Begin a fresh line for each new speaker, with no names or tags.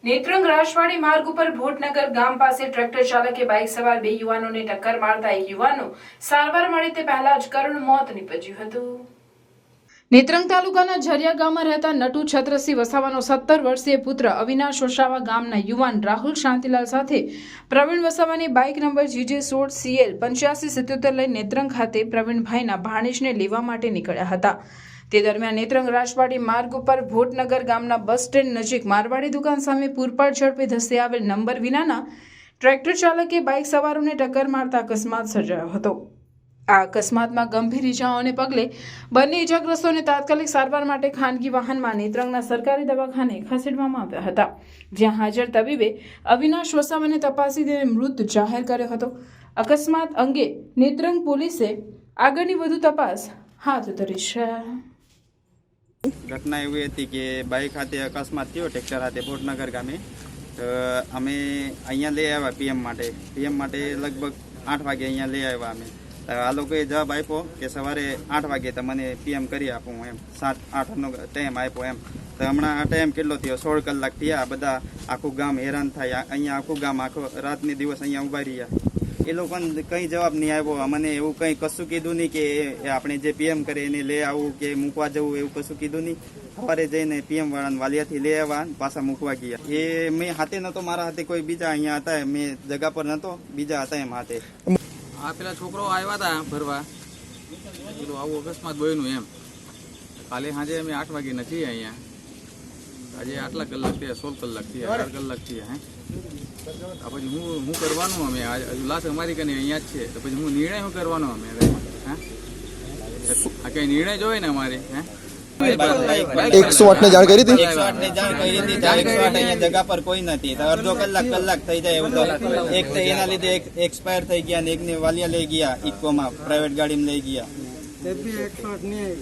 નેત્રંગ રાજવાડી માર્ગ ઉપર ભોટનગર ગામ પાસે ટ્રેક્ટર ચાલકે બાઇક સવાર બે યુવાનોને ટક્કર મારતા એક યુવાનનું સારવાર મળે તે પહેલા જ કરુણ મોત નીપજ્યું હતું। નેત્રંગ તાલુકાના ઝરિયા ગામમાં રહેતા નટુ છત્રસિંહ વસાવાનો 17 વર્ષીય પુત્ર અવિનાશ વસાવા ગામના યુવાન રાહુલ શાંતિલાલ સાથે પ્રવીણ વસાવાની બાઇક નંબર GJ16CL 8577 લઈ નેત્રંગ ખાતે પ્રવીણભાઈના ભાણેજને લેવા માટે નીકળ્યા હતા। તે દરમિયાન નેત્રંગ રાજવાડી માર્ગ ઉપર ભોટનગર ગામના બસ સ્ટેન્ડ નજીક મારવાડી દુકાન સામે પૂરપાટ ઝડપે ધસી આવેલ નંબર વિનાના ટ્રેક્ટર ચાલકે બાઇક સવારોને ટક્કર મારતા અકસ્માત સર્જાયો હતો। આ અકસ્માતમાં ગંભીર ઇજાઓને પગલે બંને ઇજાગ્રસ્તોને તાત્કાલિક સારવાર માટે ખાનગી વાહનમાં નેત્રંગના સરકારી દવાખાને ખસેડવામાં આવ્યા હતા, જ્યાં હાજર તબીબે અવિનાશ વસાવાને તપાસી તેને મૃત જાહેર કર્યો હતો। અકસ્માત અંગે નેત્રંગ પોલીસે આગળની વધુ તપાસ હાથ ધરી છે।
घटना एवं थी कि बाइक हाथे अकस्मात थयो ट्रेक्टर हाथे भोटनगर गामे। तो अमे अँ ले आया पीएम माटे लगभग 8 वागे अँ ले आया अमे। तो आ लोग जवाब आप्यो कि सवारे 8 वागे तमने पीएम करी आपू एम 7-8 टाइम आप्यो एम। तो हमणा आ टाइम केटलो थयो 16 कलाक थया। आ बधा आखू गाम हैरान थाया। अँ आखू गाम आखो रातनी दिवस अँ उभा रह्या। એ લોકોને કંઈ જવાબ નહીં આવ્યો। મને એવું કંઈ કશું કીધું નહીં કે આપણે જે પીએમ કરે એને લઈ આવવું કે મૂકવા જવું, એવું કશું કીધું નહીં। સવારે જઈને પીએમ વાળાને વાલિયાથી લઈ આવ્યા, પાછા મૂકવા ગયા। એ મેં હાથે નહોતો, મારા હાથે કોઈ બીજા અહીંયા હતા, મેં જગા પર નહોતો, બીજા હતા એમ હાથે।
આ પેલા છોકરો આવ્યા હતા ભરવા, પેલું આવું અકસ્માત બન્યું એમ। કાલે સાંજે અમે 8 વાગે નથી અહીંયા, આજે આટલા કલાક થયા, 16 કલાક થયા, 18 કલાક થયા। હે પછી હું કરવાનું અમે લાશ અમારી કને અહીંયા જ છે, તો પછી હું નિર્ણય શું કરવાનો અમે? હા આ કઈ નિર્ણય જોવે ને અમારે? હે
108 ને જાણ કરી હતી?
108 ને જાણ કરી હતી। 108 અહીંયા જગા પર કોઈ નથી, તો અડધો કલાક થઈ જાય એવું। તો એક તો એના લીધે એક એક્સપાયર થઈ ગયા ને એકને વાલિયા લઈ ગયા, ઇકોમાં પ્રાઇવેટ ગાડીમાં લઈ ગયા।
108 નહીં